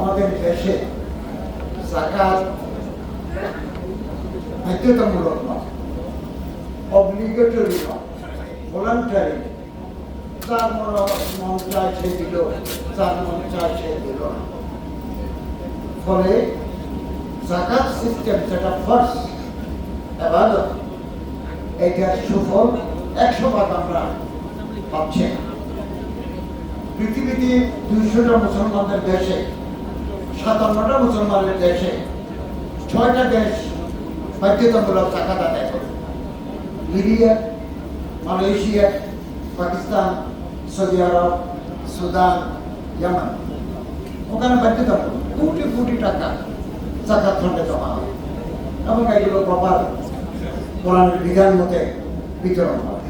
আমাদের দেশে যাকাত বাধ্যতামূলক নয়, অব্লিগেটরি নয়, ভলান্টারি। যার মন চায় সে দিল, যার মন চায় সে দিল না। ফলে যাকাত সিস্টেম যেটা ফার্স্ট ইবাদত, এটার সুফল 100% আমরা পাচ্ছি না। পৃথিবীতে 200টা মুসলমানদের দেশে, 57টা মুসলমানের দেশে 6টা দেশ বাধ্যতামূলক যাকাত আদায় করে। লিবিয়া, মালয়েশিয়া, পাকিস্তান, সৌদি আরব, সুদান, ইয়ামান। ওখানে বাধ্যতামূলক কোটি কোটি টাকা যাকাত ফান্ডে জমা হয় এবং এগুলো প্রপার কোরআনের বিধান মতে বিতরণ হয়।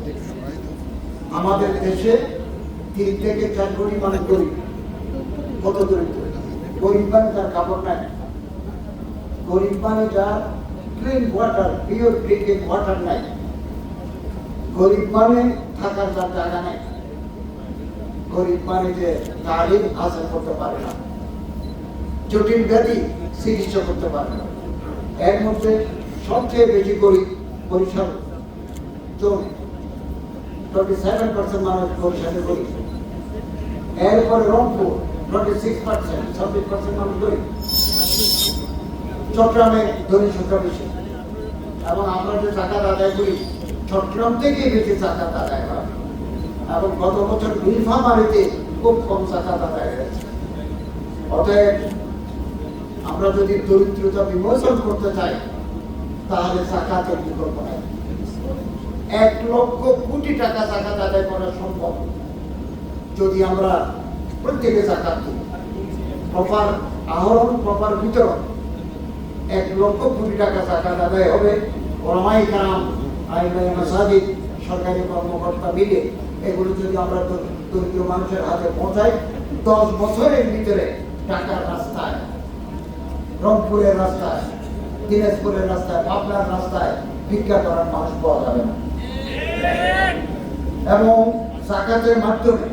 আমাদের দেশে 3 থেকে 4 কোটি মানুষ গরিব। কত দরিদ্র! গরিব মানে যার কাপড় নাই, গরিব মানে যার clean water, pure drinking water নাই, গরিব মানে থাকার যার জায়গা নেই, গরিব মানে যে তালিম হাসিল করতে পারে না, জটিল ব্যাধি চিকিৎসা করতে পারে না। এর মধ্যে সবচেয়ে বেশি গরিব বরিশাল জোন, 27% মানুষ বরিশালে গরিব। এরপরে রংপুর 26%, 26% মানুষ গরিব। চট্টগ্রামে ধনী সংখ্যা বেশি এবং আমরা যে যাকাত আদায় করি চট্টগ্রাম থেকেই বেশি যাকাত আদায় হয় এবং গত বছর নীলফামারীতে খুব কম যাকাত আদায় হয়েছে। অতএব আমরা যদি দরিদ্রতা বিমোচন করতে চাই তাহলে যাকাতের বিকল্প নাই। 1 লক্ষ কোটি টাকা যাকাত আদায় করা সম্ভব যদি আমরা প্রত্যেকে যাকাত দিই। প্রপার আহরণ, প্রপার বিতরণ। 1 লক্ষ কোটি টাকা যাকাত আদায় হবে। ওলামায়ে কেরাম, আইমায়ে মাসাজিদ, সরকারি কর্মকর্তা মিলে এগুলো যদি আমরা দরিদ্র মানুষের হাতে পৌঁছাই, 10 বছরের ভিতরে ঢাকার রাস্তায়, রংপুরের রাস্তায়, দিনাজপুরের রাস্তায়, পাবনার রাস্তায় ভিক্ষা করার মানুষ পাওয়া যাবে না। এবং যাকাতের মাধ্যমে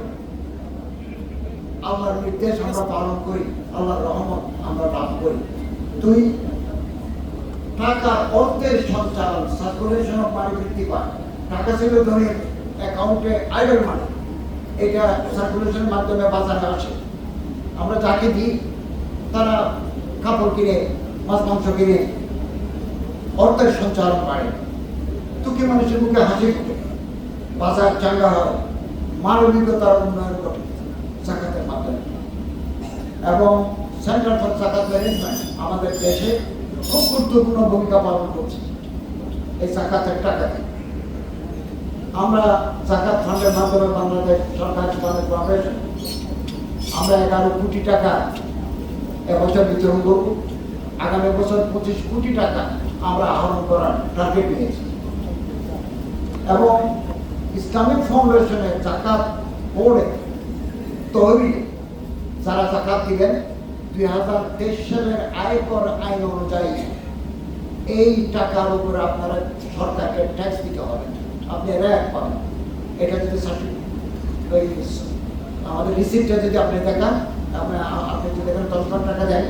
আল্লাহর নির্দেশ আমরা পালন করি, আল্লাহর রহমত আমরা লাভ করি। 2, টাকার অর্থের সঞ্চালন, সার্কুলেশন অফ মানি বৃদ্ধি পায়। টাকা ছিল ধনীর অ্যাকাউন্টে আইডল মানি, এটা সার্কুলেশনের মাধ্যমে বাজারে আসে। আমরা যাকে দিই তারা কাপড় কিনে, মাছ মাংস কিনে, অর্থের সঞ্চালন বাড়ে, দুঃখী মানুষের মুখে হাসি ফুটে, বাজার চাঙ্গা হয়, মানবিকতার উন্নয়ন ঘটে যাকাতের মাধ্যমে। এবং সেন্টার ফর যাকাত ম্যানেজমেন্ট আমাদের দেশে খুব গুরুত্বপূর্ণ ভূমিকা পালন করছে এই যাকাতের টাকাতে। আমরা যাকাত ফান্ডের মাধ্যমে বাংলাদেশ সরকার ইসলামিক ফাউন্ডেশন আমরা 11 কোটি টাকা এবছর বিতরণ করব। আগামী বছর 25 কোটি টাকা আমরা আহরণ করার টার্গেট নিয়েছি। এবং ইসলামিক ফাউন্ডেশনের যাকাত বোর্ডে তহবিলে যারা যাকাত দিবেন 2023 সালের আয়কর আইন অনুযায়ী এই টাকার উপরে আপনারা সরকারকে ট্যাক্স দিতে হবে। আপনি র্যাক পাবেন। এটা যদি আমাদের রিসিপ্টটা যদি আপনি দেখান, আপনি যদি এখানে 10 লাখ টাকা দেন,